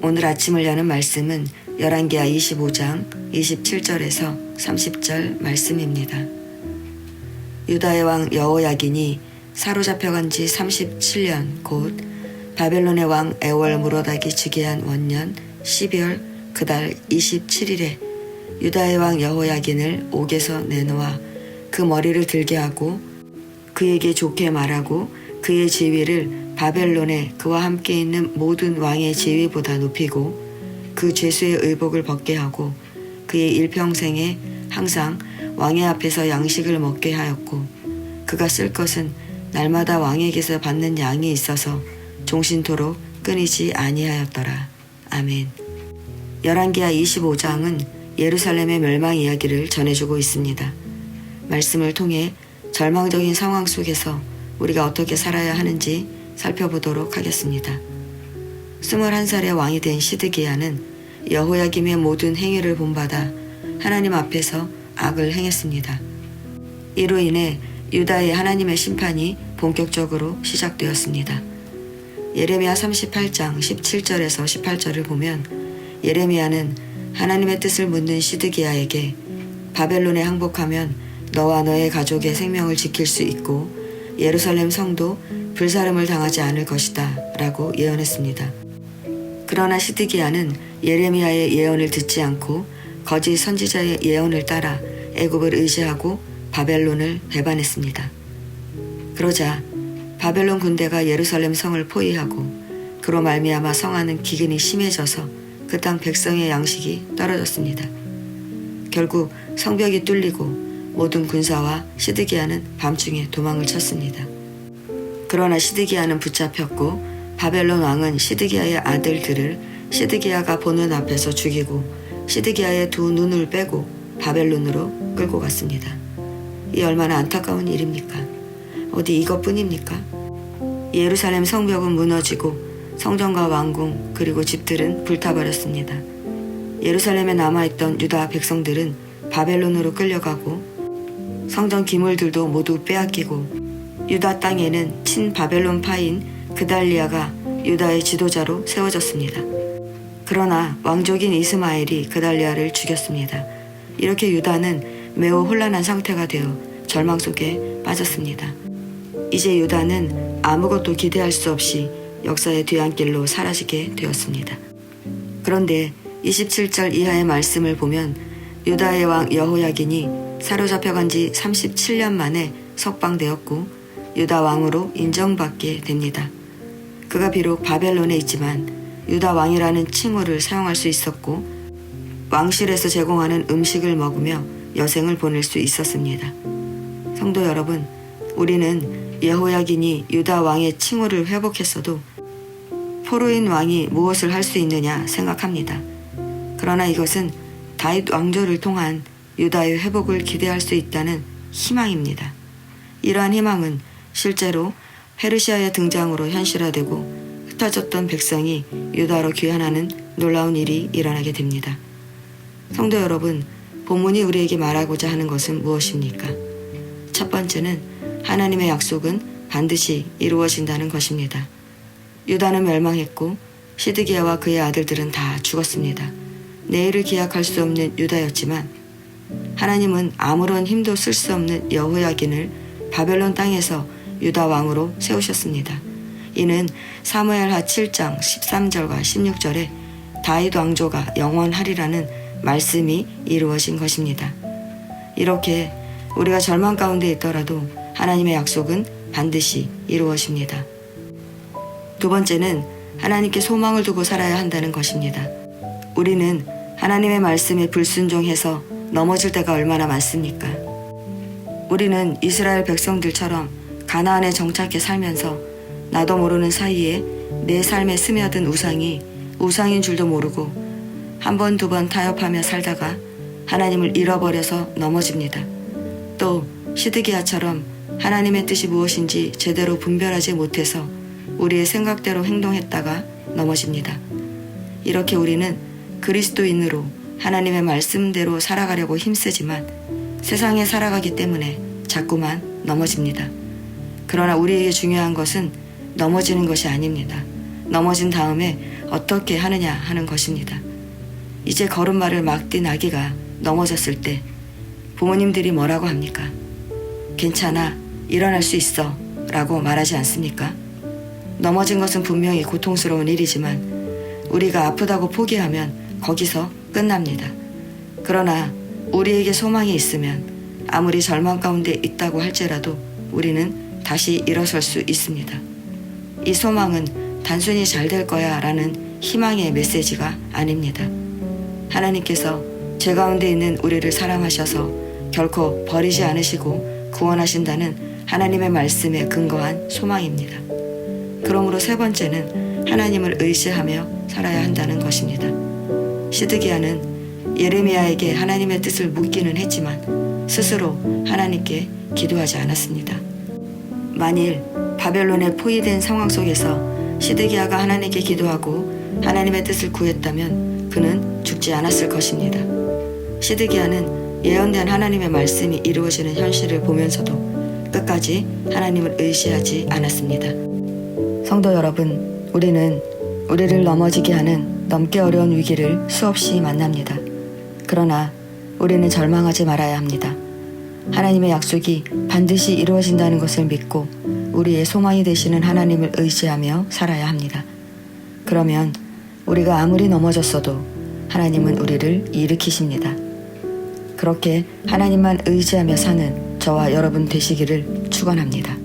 오늘 아침을 여는 말씀은 열왕기하 25장 27절에서 30절 말씀입니다. 유다의 왕 여호야긴이 사로잡혀간 지 37년 곧 바벨론의 왕 에월 무로닥이 즉위한 원년 12월 그달 27일에 유다의 왕 여호야긴을 옥에서 내놓아 그 머리를 들게 하고 그에게 좋게 말하고 그의 지위를 바벨론에 그와 함께 있는 모든 왕의 지위보다 높이고 그 죄수의 의복을 벗게 하고 그의 일평생에 항상 왕의 앞에서 양식을 먹게 하였고 그가 쓸 것은 날마다 왕에게서 받는 양이 있어서 종신토록 끊이지 아니하였더라. 아멘. 열왕기하 25장은 예루살렘의 멸망 이야기를 전해주고 있습니다. 말씀을 통해 절망적인 상황 속에서 우리가 어떻게 살아야 하는지 살펴보도록 하겠습니다. 21살의 왕이 된 시드기야는 여호야김의 모든 행위를 본받아 하나님 앞에서 악을 행했습니다. 이로 인해 유다의 하나님의 심판이 본격적으로 시작되었습니다. 예레미야 38장 17절에서 18절을 보면 예레미야는 하나님의 뜻을 묻는 시드기야에게 바벨론에 항복하면 너와 너의 가족의 생명을 지킬 수 있고 예루살렘 성도 불사름을 당하지 않을 것이다 라고 예언했습니다. 그러나 시드기야는 예레미야의 예언을 듣지 않고 거짓 선지자의 예언을 따라 애굽을 의지하고 바벨론을 배반했습니다. 그러자 바벨론 군대가 예루살렘 성을 포위하고 그로 말미암아 성 안은 기근이 심해져서 그 땅 백성의 양식이 떨어졌습니다. 결국 성벽이 뚫리고 모든 군사와 시드기야는 밤중에 도망을 쳤습니다. 그러나 시드기야는 붙잡혔고 바벨론 왕은 시드기야의 아들들을 시드기야가 보는 앞에서 죽이고 시드기야의 두 눈을 빼고 바벨론으로 끌고 갔습니다. 이 얼마나 안타까운 일입니까? 어디 이것뿐입니까? 예루살렘 성벽은 무너지고 성전과 왕궁 그리고 집들은 불타버렸습니다. 예루살렘에 남아있던 유다 백성들은 바벨론으로 끌려가고 성전 기물들도 모두 빼앗기고 유다 땅에는 친바벨론파인 그달리아가 유다의 지도자로 세워졌습니다. 그러나 왕족인 이스마엘이 그달리아를 죽였습니다. 이렇게 유다는 매우 혼란한 상태가 되어 절망 속에 빠졌습니다. 이제 유다는 아무것도 기대할 수 없이 역사의 뒤안길로 사라지게 되었습니다. 그런데 27절 이하의 말씀을 보면 유다의 왕 여호야긴이 사로잡혀간 지 37년 만에 석방되었고 유다 왕으로 인정받게 됩니다. 그가 비록 바벨론에 있지만 유다 왕이라는 칭호를 사용할 수 있었고 왕실에서 제공하는 음식을 먹으며 여생을 보낼 수 있었습니다. 성도 여러분, 우리는 여호야긴이 유다 왕의 칭호를 회복했어도 포로인 왕이 무엇을 할 수 있느냐 생각합니다. 그러나 이것은 다윗 왕조를 통한 유다의 회복을 기대할 수 있다는 희망입니다. 이러한 희망은 실제로 페르시아의 등장으로 현실화되고 흩어졌던 백성이 유다로 귀환하는 놀라운 일이 일어나게 됩니다. 성도 여러분, 본문이 우리에게 말하고자 하는 것은 무엇입니까? 첫 번째는 하나님의 약속은 반드시 이루어진다는 것입니다. 유다는 멸망했고 시드기야와 그의 아들들은 다 죽었습니다. 내일을 기약할 수 없는 유다였지만 하나님은 아무런 힘도 쓸 수 없는 여호야긴을 바벨론 땅에서 유다 왕으로 세우셨습니다. 이는 사무엘하 7장 13절과 16절에 다윗 왕조가 영원하리라는 말씀이 이루어진 것입니다. 이렇게 우리가 절망 가운데 있더라도 하나님의 약속은 반드시 이루어집니다. 두 번째는 하나님께 소망을 두고 살아야 한다는 것입니다. 우리는 하나님의 말씀에 불순종해서 넘어질 때가 얼마나 많습니까? 우리는 이스라엘 백성들처럼 가나안에 정착해 살면서 나도 모르는 사이에 내 삶에 스며든 우상이 우상인 줄도 모르고 한 번, 두 번 타협하며 살다가 하나님을 잃어버려서 넘어집니다. 또 시드기야처럼 하나님의 뜻이 무엇인지 제대로 분별하지 못해서 우리의 생각대로 행동했다가 넘어집니다. 이렇게 우리는 그리스도인으로 하나님의 말씀대로 살아가려고 힘쓰지만 세상에 살아가기 때문에 자꾸만 넘어집니다. 그러나 우리에게 중요한 것은 넘어지는 것이 아닙니다. 넘어진 다음에 어떻게 하느냐 하는 것입니다. 이제 걸음마를 막 뛴 아기가 넘어졌을 때 부모님들이 뭐라고 합니까? 괜찮아, 일어날 수 있어 라고 말하지 않습니까? 넘어진 것은 분명히 고통스러운 일이지만 우리가 아프다고 포기하면 거기서 끝납니다. 그러나 우리에게 소망이 있으면 아무리 절망 가운데 있다고 할지라도 우리는 다시 일어설 수 있습니다. 이 소망은 단순히 잘 될 거야 라는 희망의 메시지가 아닙니다. 하나님께서 죄 가운데 있는 우리를 사랑하셔서 결코 버리지 않으시고 구원하신다는 하나님의 말씀에 근거한 소망입니다. 그러므로 세 번째는 하나님을 의지하며 살아야 한다는 것입니다. 시드기야는 예레미야에게 하나님의 뜻을 묻기는 했지만 스스로 하나님께 기도하지 않았습니다. 만일 바벨론에 포위된 상황 속에서 시드기야가 하나님께 기도하고 하나님의 뜻을 구했다면 그는 죽지 않았을 것입니다. 시드기야는 예언된 하나님의 말씀이 이루어지는 현실을 보면서도 끝까지 하나님을 의지하지 않았습니다. 성도 여러분, 우리는 우리를 넘어지게 하는 넘기 어려운 위기를 수없이 만납니다. 그러나 우리는 절망하지 말아야 합니다. 하나님의 약속이 반드시 이루어진다는 것을 믿고 우리의 소망이 되시는 하나님을 의지하며 살아야 합니다. 그러면 우리가 아무리 넘어졌어도 하나님은 우리를 일으키십니다. 그렇게 하나님만 의지하며 사는 저와 여러분 되시기를 축원합니다.